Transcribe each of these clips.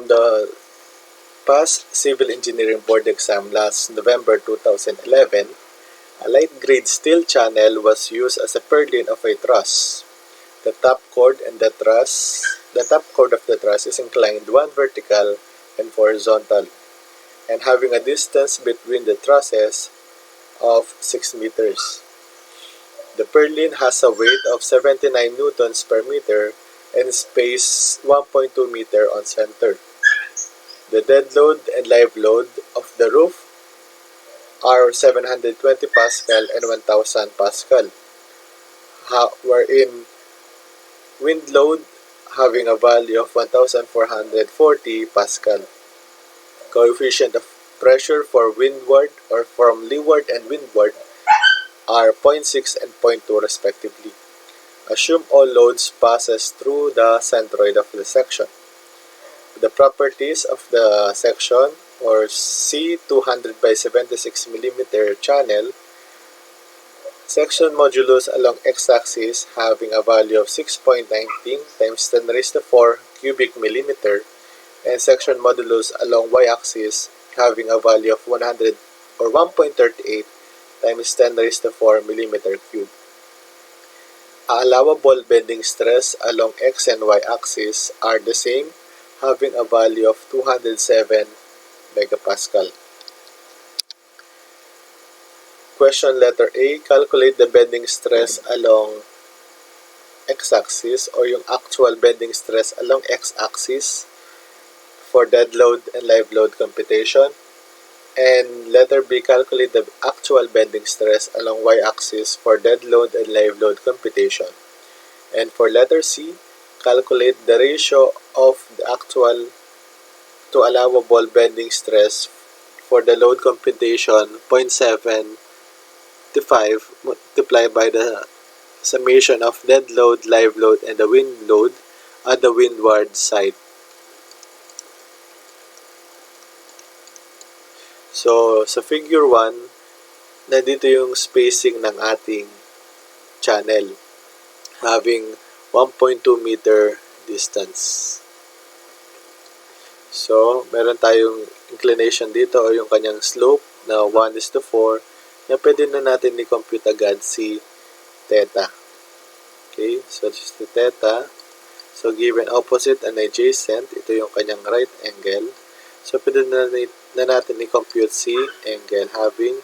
From the past Civil Engineering Board exam last November 2011, a light grade steel channel was used as a purlin of a truss. The top chord of the truss is inclined one vertical and horizontal, and having a distance between the trusses of 6 meters. The purlin has a weight of 79 newtons per meter and space 1.2 meter on center. The dead load and live load of the roof are 720 Pascal and 1000 Pascal, wherein wind load having a value of 1440 Pascal. Coefficient of pressure for windward or from leeward and windward are 0.6 and 0.2 respectively. Assume all loads passes through the centroid of the section. The properties of the section or C200 by 76 mm channel, section modulus along x-axis having a value of 6.19 times 10 raised to 4 cubic millimeter, and section modulus along y-axis having a value of 100 or 1.38 times 10 raised to 4 millimeter cube. Allowable bending stress along x and y axis are the same, having a value of 207 megapascal. Question letter A, calculate the bending stress along x-axis or yung actual bending stress along x-axis for dead load and live load computation. And letter B, calculate the actual bending stress along y-axis for dead load and live load computation. And for letter C, calculate the ratio of the actual to allowable bending stress for the load computation 0.75 multiplied by the summation of dead load, live load, and the wind load at the windward side. So, sa figure 1, nandito yung spacing ng ating channel having 1.2 meter distance. So, meron tayong inclination dito o yung kanyang slope na 1:4 na pwede na natin i-compute agad si theta. Okay, so this is the theta. So, given opposite and adjacent, ito yung kanyang right angle. So, pwede na natin i-compute si angle having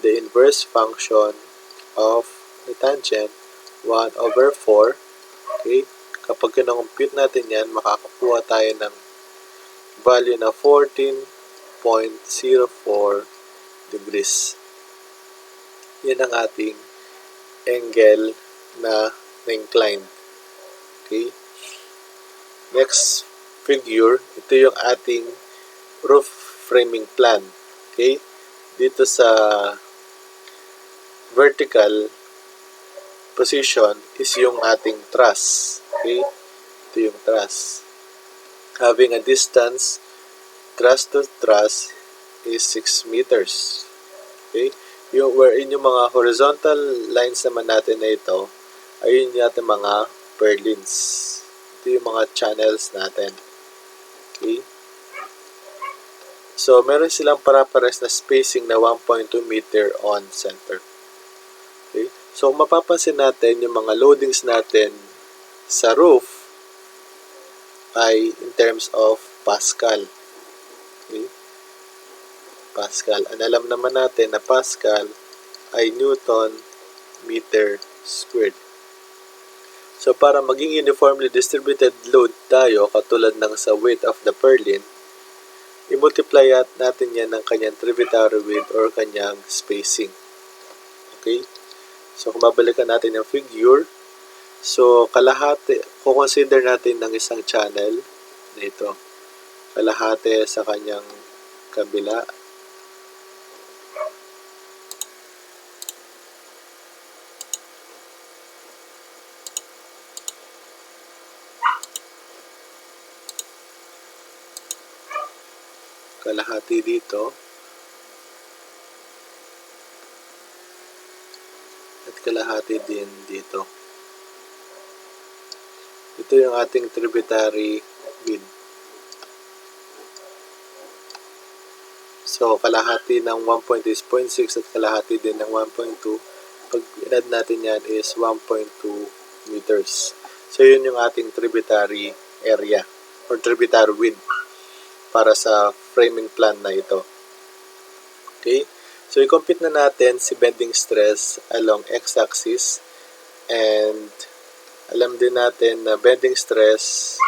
the inverse function of the tangent 1/4. Okay, kapag kinocompute natin yan, makakakuha tayo ng value na 14.04 degrees. Yan ang ating angle na inclined. Okay, next figure, ito yung ating roof framing plan. Okay, dito sa vertical position is yung ating truss. Okay, ito yung truss having a distance truss to truss is 6 meters. Okay, wherein yung mga horizontal lines naman natin na ito ay yung natin mga purlins. Ito yung mga channels natin. Okay, so meron silang para-pares na spacing na 1.2 meter on center. Okay, so mapapansin natin yung mga loadings natin sa roof ay in terms of Pascal. Okay, Pascal. Ang alam naman natin na Pascal ay Newton meter squared. So, para maging uniformly distributed load tayo, katulad ng sa weight of the purlin, i-multiply natin yan ng kanyang tributary width or kanyang spacing. Okay? So, kung babalikan natin yung figure, so, kalahati, consider natin ng isang channel na ito. Kalahati sa kanyang kabila. Kalahati dito. At kalahati din dito. Ito yung ating tributary width. So, kalahati ng 1.2 is 0.6 at kalahati din ng 1.2. Pag inad natin yan is 1.2 meters. So, yun yung ating tributary area or tributary width para sa framing plan na ito. Okay? So, i-compute na natin si bending stress along x-axis, and alam din natin na bending stress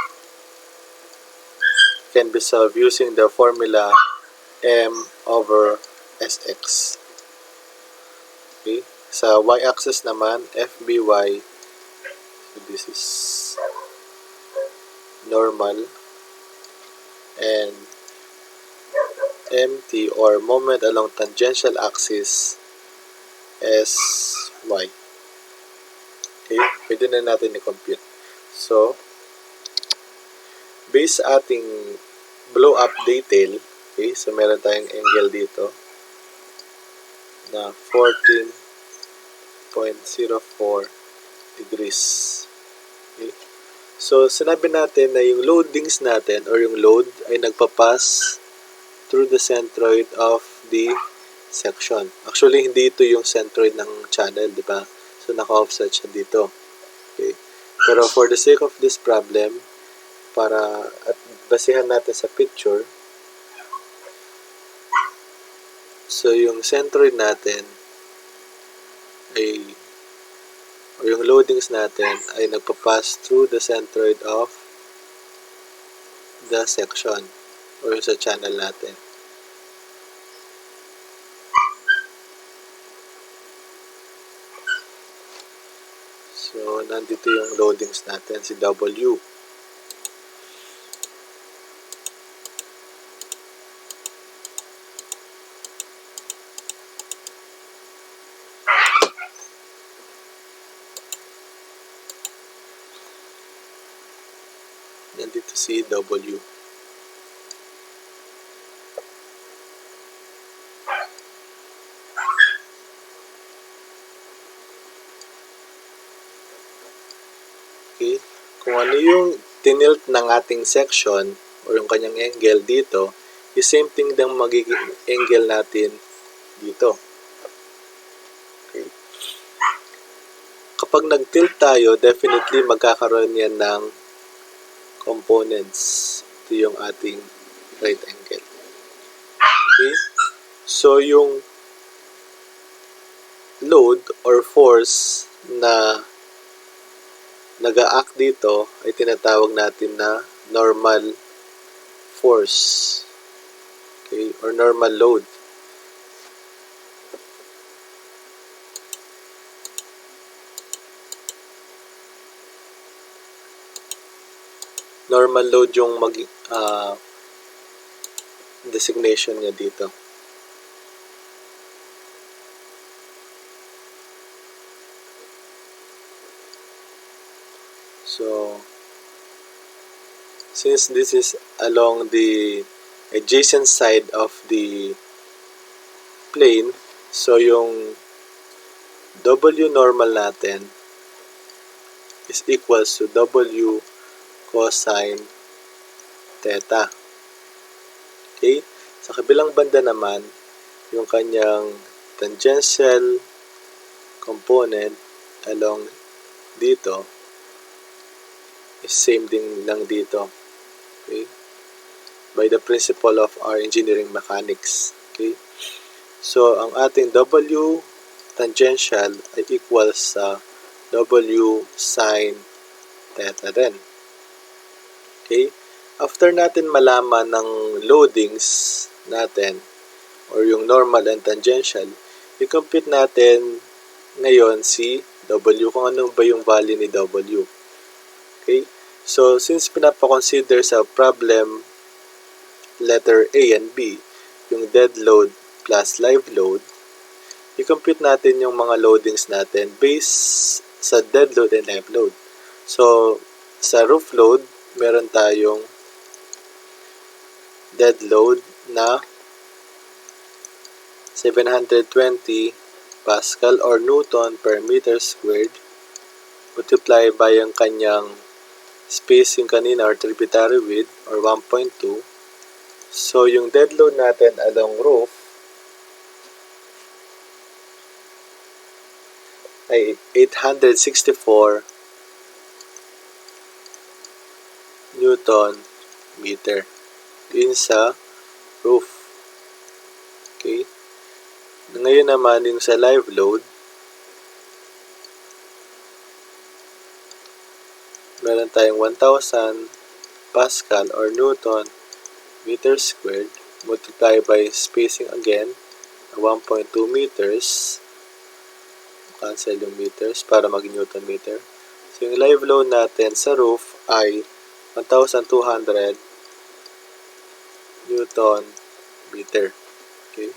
can be solved using the formula M over Sx. Okay? Sa y-axis naman, FBY, so this is normal, and MT or moment along tangential axis SY. Okay? Pwede na natin i-compute. So, based sa ating blow-up detail, okay, so meron tayong angle dito na 14.04 degrees. Okay? So, sinabi natin na yung loadings natin or yung load ay nagpapass through the centroid of the section. Actually, hindi ito yung centroid ng channel, di ba? So, naka-offset siya dito. Okay. Pero for the sake of this problem, para at basihan natin sa picture, so yung centroid natin ay, o yung loadings natin ay nagpapass through the centroid of the section or sa channel natin. So, nandito yung loadings natin, si W. Nandito si W. Okay. Kung ano yung tinilt ng ating section or yung kanyang angle dito, yung same thing din magiging angle natin dito. Okay. Kapag nag-tilt tayo, definitely magkakaroon yan ng components. Ito yung ating right angle. Okay. So, yung load or force na nag-a-act dito ay tinatawag natin na normal force. Okay, or normal load. Normal load yung designation niya dito. So, since this is along the adjacent side of the plane, so yung W normal natin is equals to W cosine theta. Okay? Sa kabilang banda naman, yung kanyang tangential component along dito is same din lang dito. Okay? By the principle of our engineering mechanics. Okay? So, ang ating W tangential ay equals sa W sine theta din. Okay? After natin malaman ng loadings natin or yung normal and tangential, i-compute natin ngayon si W, kung ano ba yung value ni W. Okay? So, since pinapakonsider sa problem letter A and B, yung dead load plus live load, i-compute natin yung mga loadings natin based sa dead load and live load. So, sa roof load, meron tayong dead load na 720 Pascal or Newton per meter squared multiply by ang kanyang spacing kanina or tributary width or 1.2. So, yung dead load natin along roof ay 864 Newton meter. Yun sa roof. Okay? Ngayon naman, yung sa live load, meron tayong 1,000 Pascal or Newton meter squared multiply by spacing again 1.2 meters. Cancel yung meters para maging Newton meter. So, yung live load natin sa roof ay 1,200 Newton meter. Okay?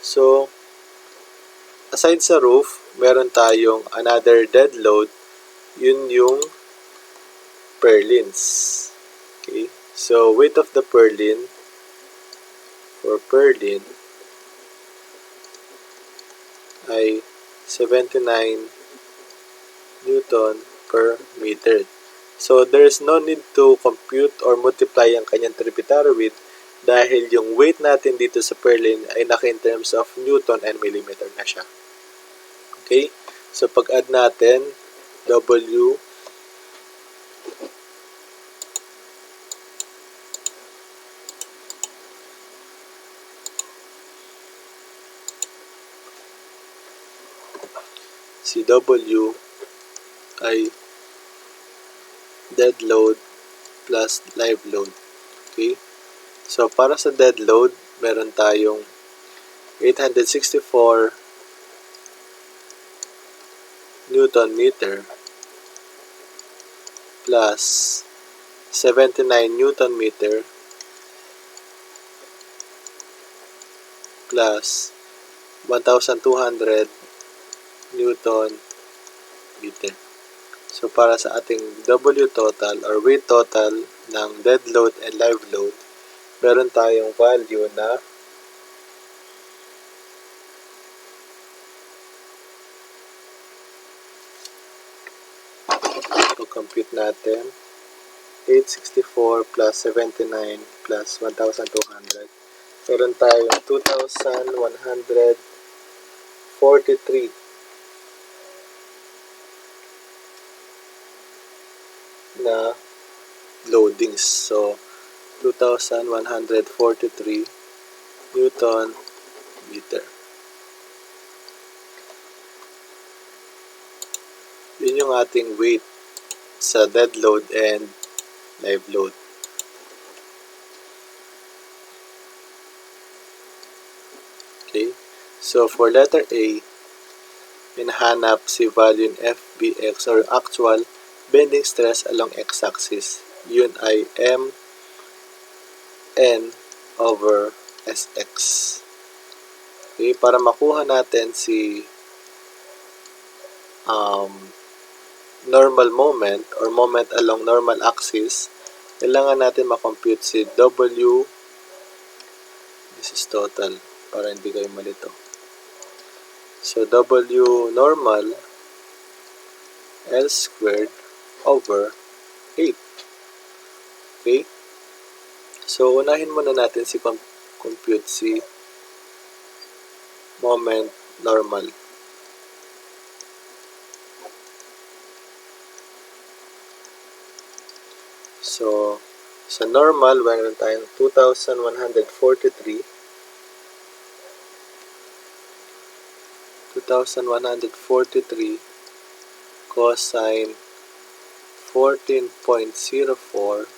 So, aside sa roof, meron tayong another dead load. Yun yung purlins. Okay? So, weight of the purlin for purlin ay 79 Newton per meter. So, there's no need to compute or multiply ang kanyang tributary width dahil yung weight natin dito sa purlin ay naka-in terms of Newton and millimeter na siya. Okay? So, pag-add natin, W si W ay dead load plus live load. Okay? So, para sa dead load, meron tayong 864 Newton meter plus 79 Newton meter plus 1,200 Newton meter. So, para sa ating W total or weight total ng dead load and live load, meron tayong value na compute natin 864 plus 79 plus 1,200. Meron tayong 2,143 na loadings. So, 2,143 Newton meter. Yun yung ating weight sa dead load and live load. Okay? So, for letter A, hinahanap si value FBX or actual bending stress along x-axis. Yun ay MN over SX. Okay? Para makuha natin si normal moment or moment along normal axis, kailangan natin makompute si W. This is total para hindi kayo malito. So, W normal L squared over 8. Okay? So, unahin muna natin si compute si moment normal. So, sa normal, meron tayong 2,143 cosine 14.04.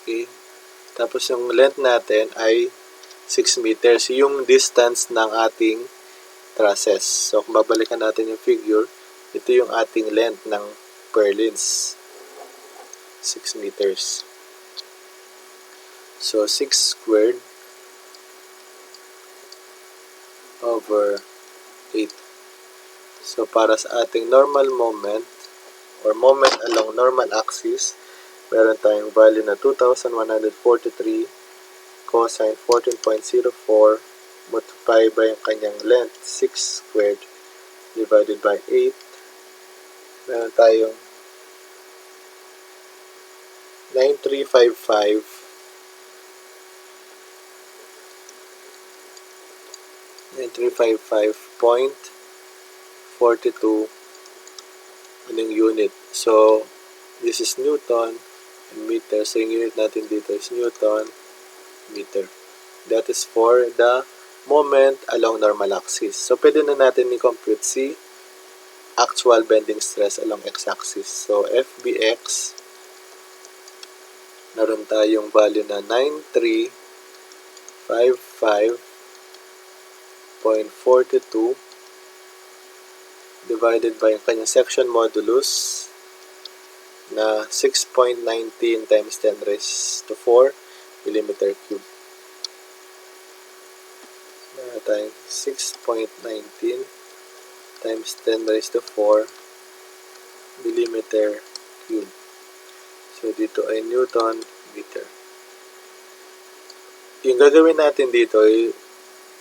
Okay. Tapos yung length natin ay 6 meters. Yung distance ng ating trusses. So, kung babalikan natin yung figure, ito yung ating length ng purlins. 6 meters. So, 6 squared over 8. So, para sa ating normal moment or moment along normal axis, meron tayong value na 2,143 cosine 14.04 multiply by yung kanyang length, 6 squared divided by 8. Meron tayong 9355.42 anong unit. So, this is Newton and meter. So, yung unit natin dito is Newton meter. That is for the moment along normal axis. So, pwede na natin i-compute si actual bending stress along x-axis. So, FBX, naroon tayong value na 9355.42 divided by ang kanyang section modulus na 6.19 times 10 raised to 4 millimeter cube. Meron tayong 6.19 times 10 raised to 4 millimeter cube. So, dito ay Newton meter. Yung gagawin natin dito ay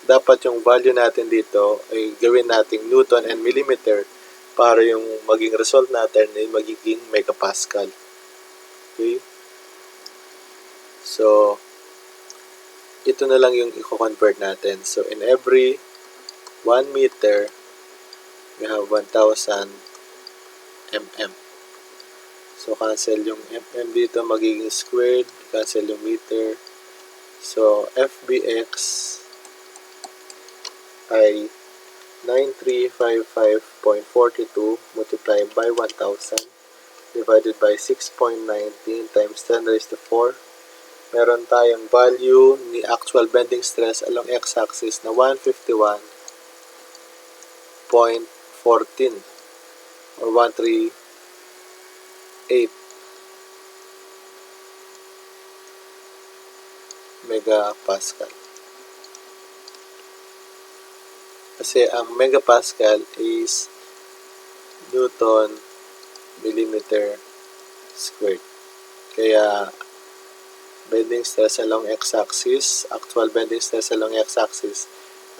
dapat yung value natin dito ay gawin nating Newton and millimeter para yung maging result natin ay magiging megapascal. Okay? So, ito na lang yung i-convert natin. So, in every 1 meter, we have 1,000 mm. So, cancel yung mm dito, magiging squared, cancel yung meter. So, FBX ay 9355.42 multiplied by 1,000 divided by 6.19 times 10 raised to 4. Meron tayong value ni actual bending stress along x-axis na 151.14 or 138 megapascal. Kasi ang megapascal is Newton millimeter squared. Kaya bending stress along x-axis, actual bending stress along x-axis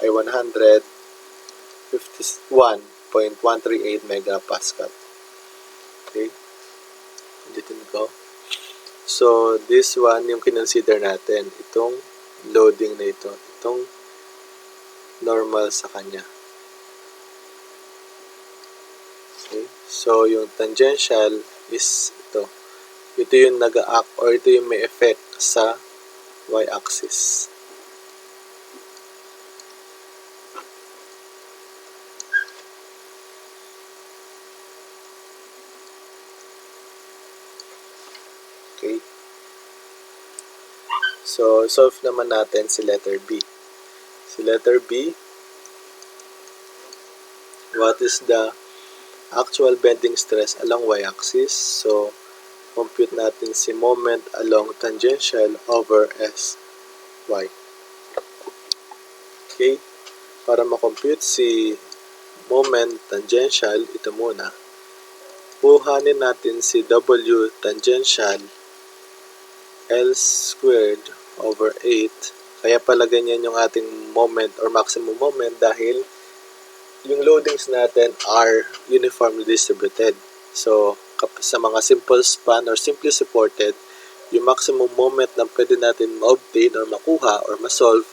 ay 151.138 megapascal. Okay? Dito ko. So, this one yung kinonsider natin. Itong loading na ito. Itong normal sa kanya. Okay? So, yung tangential is ito. Ito yung nag-a-act or ito yung may effect sa y-axis. Okay? So, solve naman natin si letter B. Si letter B, what is the actual bending stress along y-axis? So, compute natin si moment along tangential over sy. Okay? Para makompute si moment tangential, ito muna. Kuhanin natin si W tangential L squared over 8. Kaya pala ganyan yung ating moment or maximum moment dahil yung loadings natin are uniformly distributed. So, sa mga simple span or simply supported, yung maximum moment na pwede natin ma-obtain or makuha or ma-solve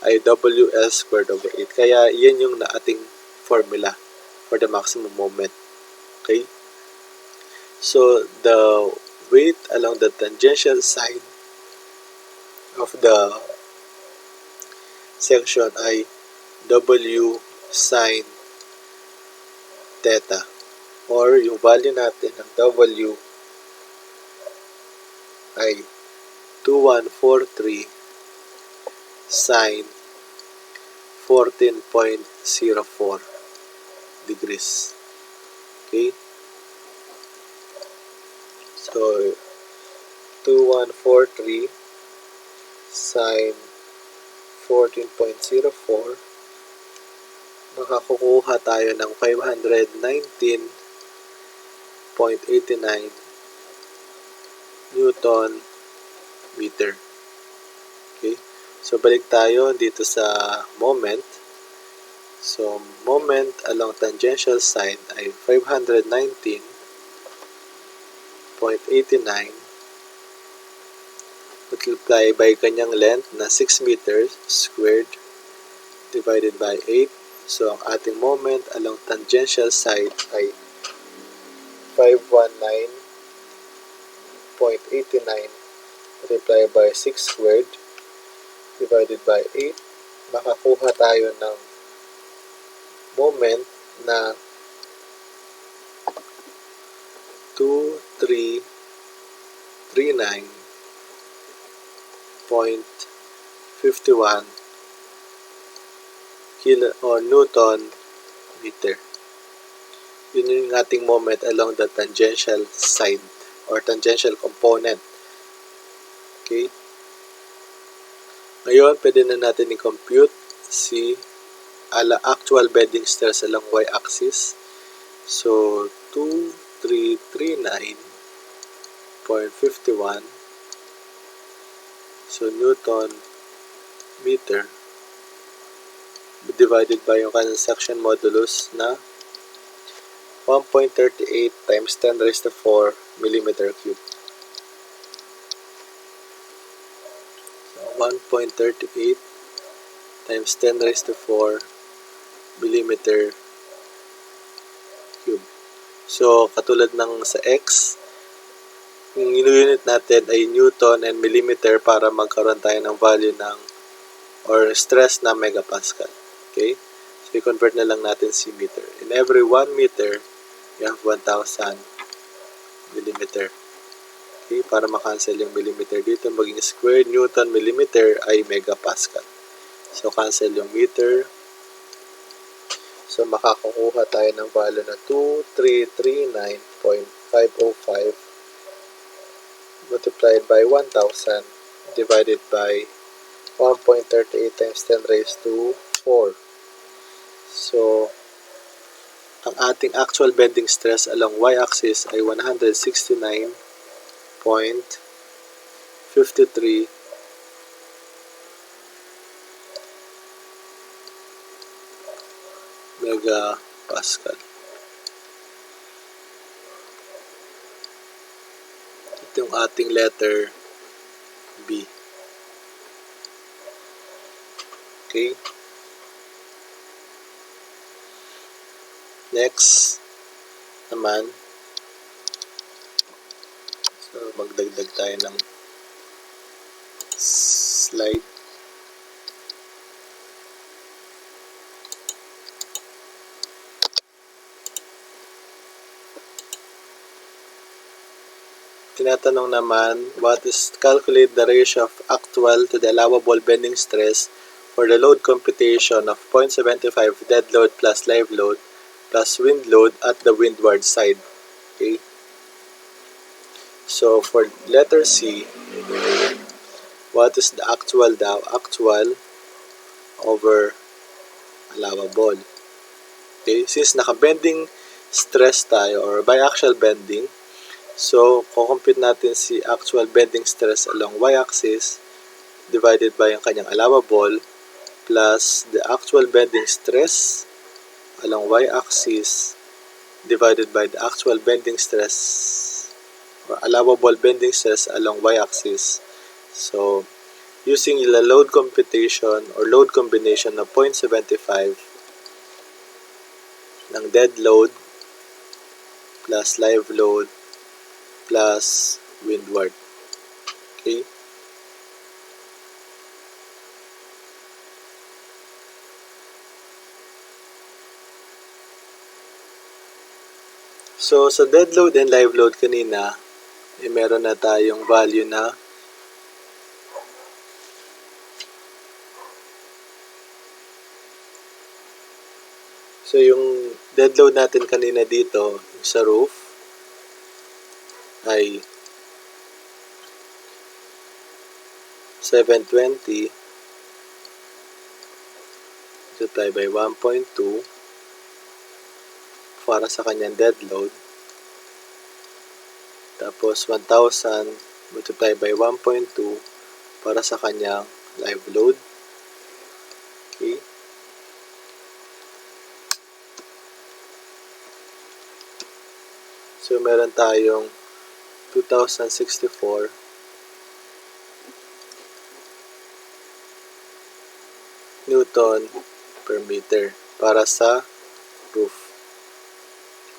ay WL squared over 8. Kaya yan yung ating formula for the maximum moment. Okay? So, the weight along the tangential side of the section ay W sine theta or yung value natin ng W ay 2143 sine 14.04 degrees. Okay? So, 2143 sine 14.04, makakukuha tayo ng 519.89 Newton meter. Okay? So, balik tayo dito sa moment. So, moment along tangential side ay 519.89 multiply by kanyang length na 6 meters squared divided by 8. So, ang ating moment along tangential side ay 519.89 multiply by 6 squared divided by 8. Makakuha tayo ng moment na 2339.51 kilo or Newton meter. Yun yung ating moment along the tangential side or tangential component. Okay? Ngayon, pwede na natin i-compute si actual bending stress along y-axis. So, 2339.51 so Newton meter divided by yung kanyang section modulus na 1.38 times 10 raised to 4 millimeter cube. So 1.38 times 10 raised to 4 millimeter cube. So katulad ng sa X, yung unit natin ay Newton and millimeter para magkaroon tayo ng value ng or stress na megapascal. Okay? So, i-convert na lang natin si meter. In every 1 meter, you have 1,000 millimeter. Okay? Para makancel yung millimeter dito, maging square Newton millimeter ay megapascal. So, cancel yung meter. So, makakukuha tayo ng value na 2339.505 multiplied by 1,000 divided by 1.38 times 10 raised to 4. So, ang ating actual bending stress along y-axis ay 169.53 megapascal. Ito yung ating letter B. Okay. Next naman, so magdagdag tayo ng slide. Tinatanong naman, calculate the ratio of actual to the allowable bending stress for the load computation of 0.75 dead load plus live load plus wind load at the windward side. Okay. So for letter C, what is the actual daw? Actual over allowable. Okay. Since naka-bending stress tayo or biaxial bending, so kukompute natin si actual bending stress along y-axis divided by yung kanyang allowable plus the actual bending stress along y-axis divided by the actual bending stress or allowable bending stress along y-axis. So, using the load computation or load combination of 0.75 ng dead load plus live load plus windward. Okay? So, sa dead load and live load kanina, meron na tayong value na so, yung dead load natin kanina dito sa roof ay 720 multiply by 1.2 para sa kanyang dead load. Tapos 1,000 multiply by 1.2 para sa kanyang live load. Okay. So meron tayong 2,064 Newton per meter para sa roof.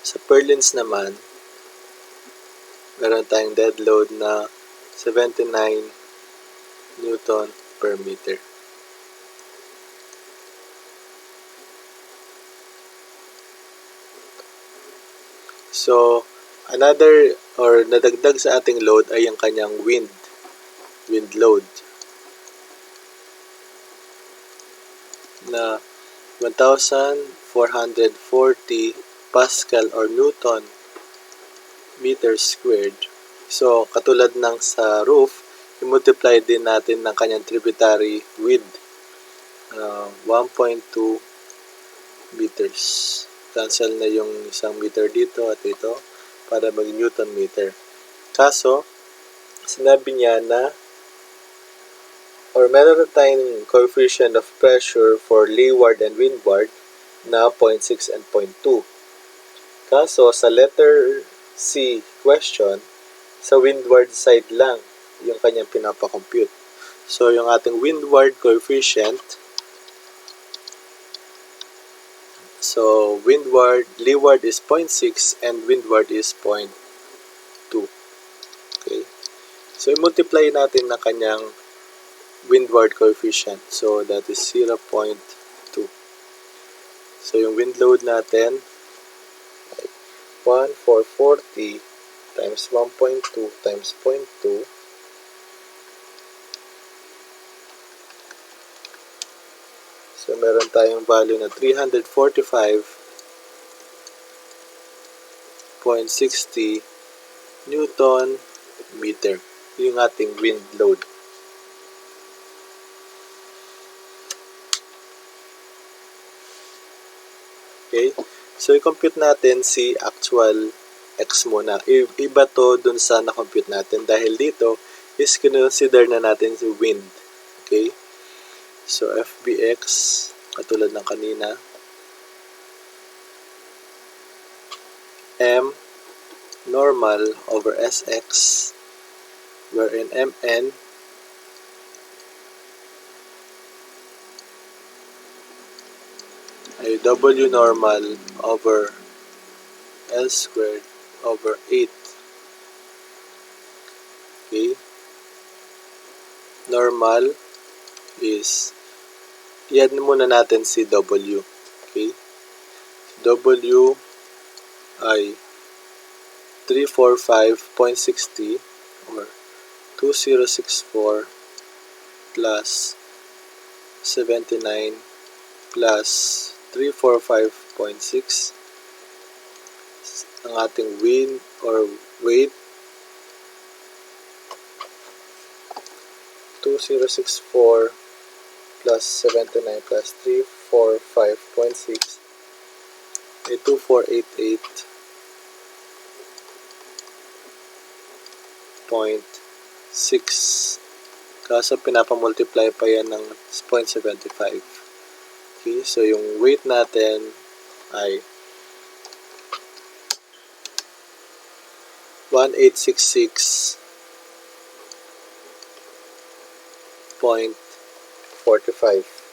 Sa purlins naman, meron tayong dead load na 79 Newton per meter. So, another or nadagdag sa ating load ay ang kanyang wind load na 1,440 Pascal or Newton meter squared. So, katulad ng sa roof, i-multiply din natin ng kanyang tributary with 1.2 meters. Cancel na yung isang meter dito at ito para mag Newton meter. Kaso, sinabi niya na or meron tayong coefficient of pressure for leeward and windward na 0.6 and 0.2. Kaso, sa letter C question, sa windward side lang yung kanyang pinapakompute. So, yung ating windward coefficient, so leeward is 0.6 and windward is 0.2. Okay? So, i-multiply natin ng kanyang windward coefficient. So, that is 0.2. So, yung wind load natin, 1,440 times 1.2 times 0.2 so meron tayong value na 345.60 Newton meter yung ating wind load. Okay? So, i-compute natin si actual X muna. Iba to dun sa na-compute natin dahil dito is consider na natin si wind. Okay? So, FBX, katulad ng kanina, M normal over SX, wherein MN ay W normal over L squared over 8. Okay? Normal is, i-add muna natin si W. Okay? W ay 345.60 or 2064 plus 79 plus 345.6 ang ating wind or weight 2064 plus 79 plus 345.6 ay 2488.6 kaso pinapamultiply pa yan ng 0.75. Okay, so yung weight natin ay 1866.45.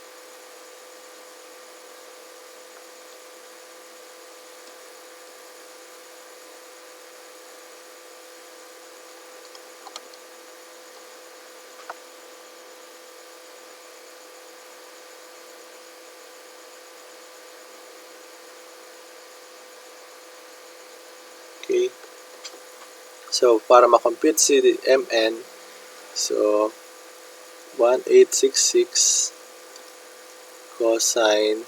Okay. So, para makompute si MN, so, 1866 cosine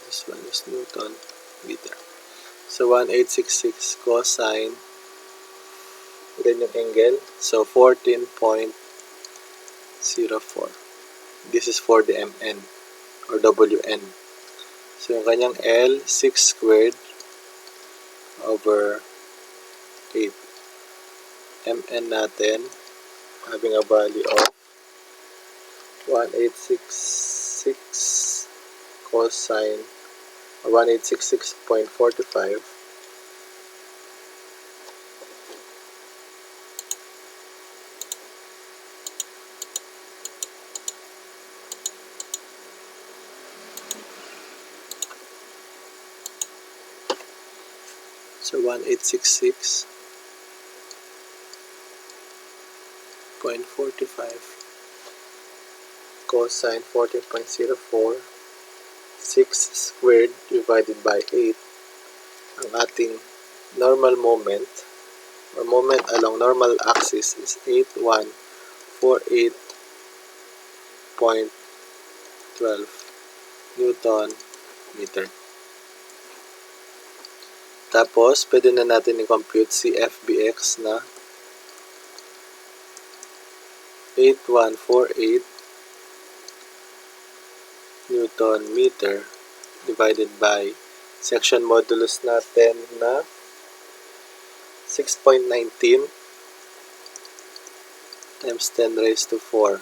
this one is Newton meter. So, 1866 cosine, then yung angle, so 14.04. This is for the MN or WN. So, yung kanyang L, 6 squared over 8. MN natin, having a value of 1866 cosine or 1866.45. So 1866.45 cosine 14.04, 6 squared divided by 8. Ang ating normal moment or moment along normal axis is 8148.12 Newton meter. Tapos, pwede na natin i-compute si FBX na 8148 Newton meter divided by section modulus natin na 6.19 times 10 raised to 4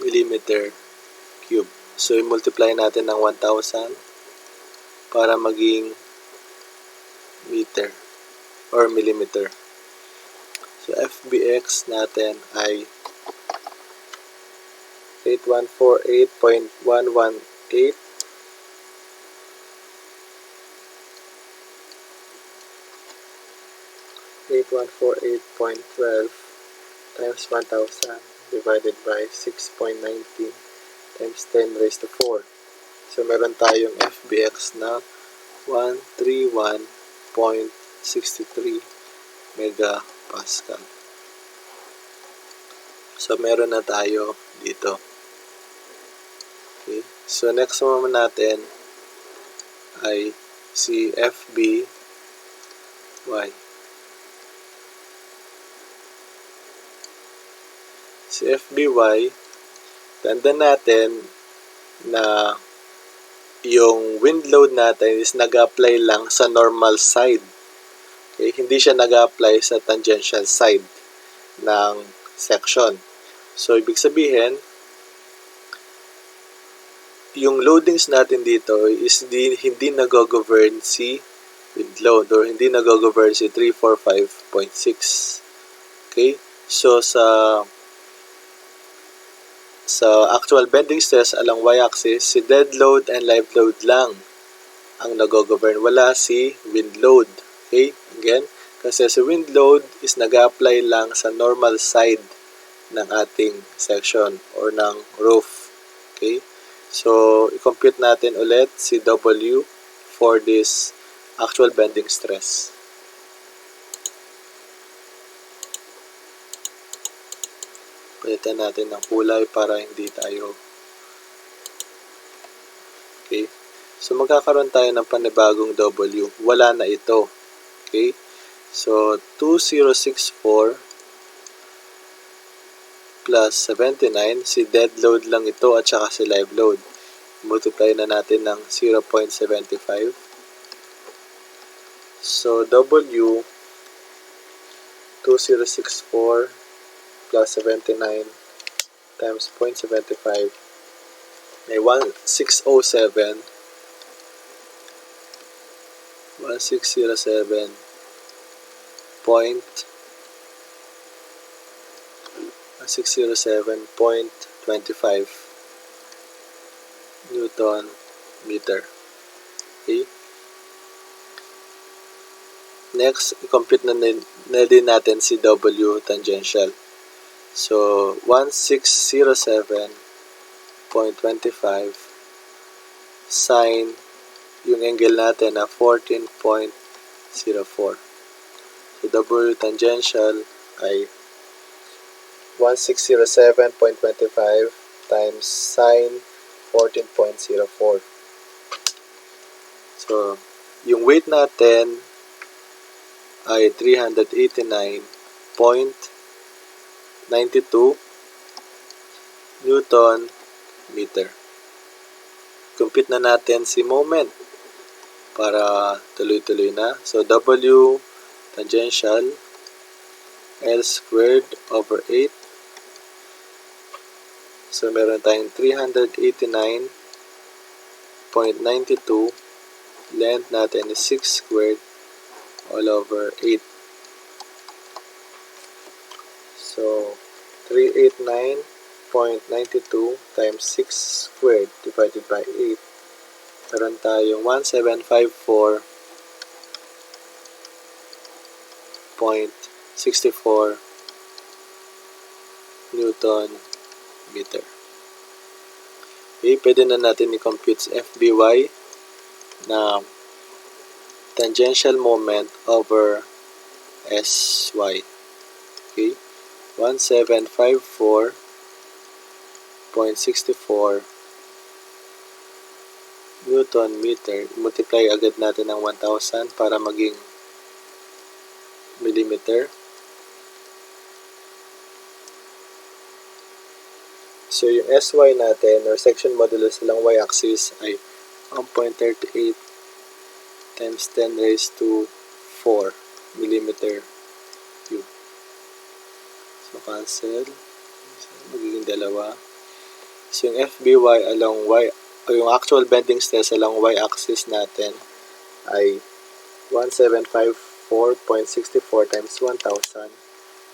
millimeter cube. So, i-multiply natin ng 1,000 para maging meter or millimeter. So, FBX natin ay 8148.118 8148.12 times 1,000 divided by 6.19 times 10 raised to 4. So, meron tayong FBX na 131.63 megapascal. So, meron na tayo dito. Okay. So, next naman natin ay si FBY. Si FBY, tandaan natin na yung wind load natin is nag-apply lang sa normal side. Okay? Hindi siya nag-apply sa tangential side ng section. So, ibig sabihin, yung loadings natin dito is hindi nag-govern si wind load or hindi nag-govern si 345.6. Okay? So, sa actual bending stress along y-axis, si dead load and live load lang ang nag-govern. Wala si wind load. Okay? Again, kasi si wind load is nag-apply lang sa normal side ng ating section or ng roof. Okay? So, i-compute natin ulit si W for this actual bending stress. Palitan natin ng kulay para hindi tayo. Okay? So, magkakaroon tayo ng panibagong W. Wala na ito. Okay? So, 2064 plus 79. Si dead load lang ito at saka si live load. Multiply na natin ng 0.75. So, W 2064 plus 79 times 0.75 may 1607 1607.25 Newton meter. Okay? Next, i-compute na din natin si W tangential. So, 1607.25 sine yung angle natin na 14.04. So, W tangential ay 1607.25 times sine 14.04. So, yung weight natin ay 389.92 Newton meter. Compute na natin si moment para tuloy-tuloy na. So, W tangential L squared over 8. So, meron tayong 389.92 length natin is 6 squared all over 8. So, 389.92 times 6 squared divided by 8. Meron tayong 1754.64 Newton meter. Okay, pwede na natin i-compute sa FBY na tangential moment over SY. Okay, 1754.64 Newton meter. Multiply agad natin ng 1,000 para maging millimeter. So, yung SY natin, or section modulus ng y-axis, ay 1.38 times 10 raised to 4 millimeter cube. So, cancel. Magiging dalawa. So, yung FBY along y, o yung actual bending stress along y-axis natin ay 1754.64 times 1,000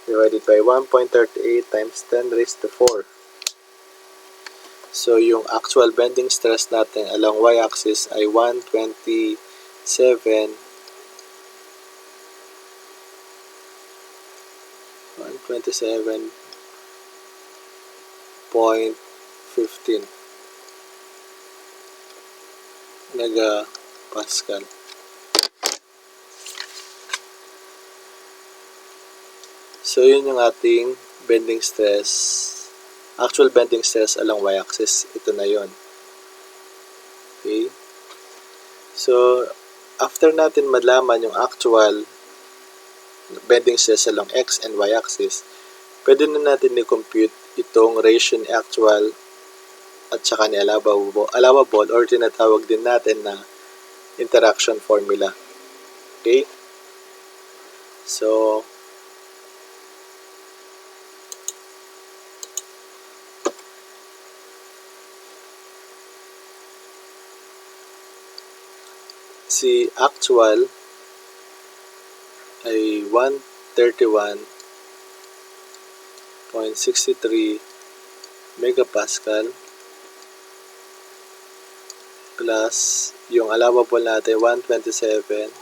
divided by 1.38 times 10 raised to 4. So, yung actual bending stress natin along y-axis ay 127.15 megapascal. So, yun yung ating bending stress. Actual bending stress along y-axis, ito na yon. Okay? So, after natin malaman yung actual bending stress along x and y-axis, pwede na natin i-compute itong ratio ni actual at saka ni allowable or tinatawag din natin na interaction formula. Okay? So, si actual ay 131.63 megapascal plus yung allowable natin 127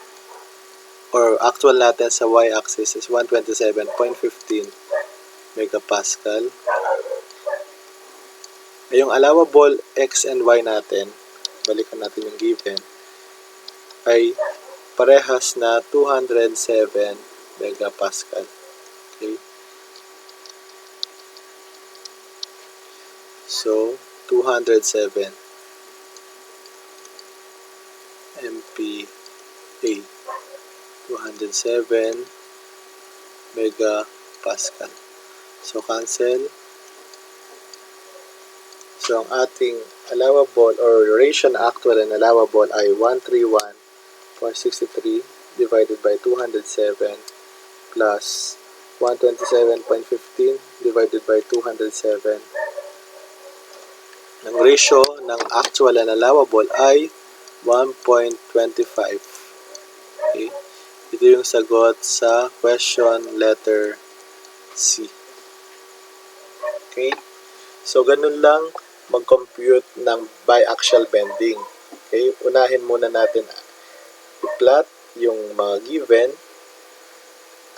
or actual natin sa y-axis is 127.15 megapascal. Yung allowable x and y natin, balikan natin yung given, ay parehas na 207 megapascal. Okay? So, 207 MPa. 207 megapascal. So, cancel. So, ang ating allowable or ratio na actual and allowable ay 131.63 divided by 207 plus 127.15 divided by 207. Ang ratio ng actual and allowable ay 1.25. Okay? Ito yung sagot sa question letter C. Okay? So, ganun lang mag-compute ng biaxial bending. Okay? Unahin muna natin i-plot yung mga given,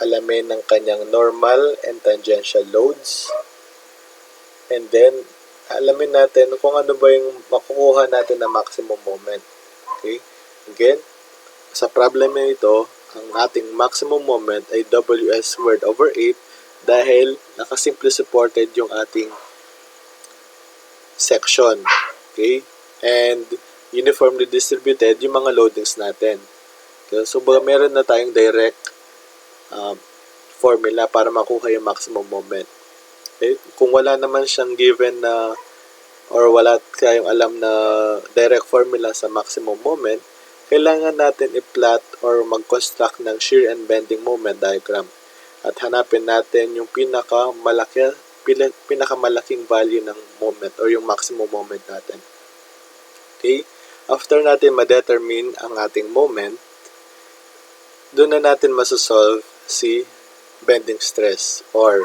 alamin ng kanyang normal and tangential loads, and then alamin natin kung ano ba yung makukuha natin na maximum moment. Okay? Again, sa problem na ito, ang ating maximum moment ay WS squared over 8 dahil nakasimple supported yung ating section. Okay? And uniformly distributed yung mga loadings natin. Okay? So, meron na tayong direct formula para makuha yung maximum moment. Okay? Kung wala naman siyang given na or wala kayong alam na direct formula sa maximum moment, kailangan natin i-plot or mag-construct ng shear and bending moment diagram. At hanapin natin yung pinakamalaking value ng moment or yung maximum moment natin. Okay? After natin ma-determine ang ating moment, doon na natin masosolve si bending stress or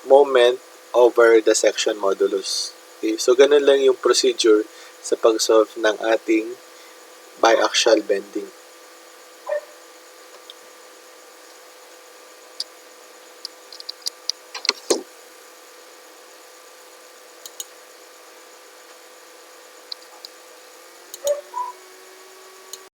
moment over the section modulus. Okay? So, ganun lang yung procedure sa pag-solve ng ating biaxial bending.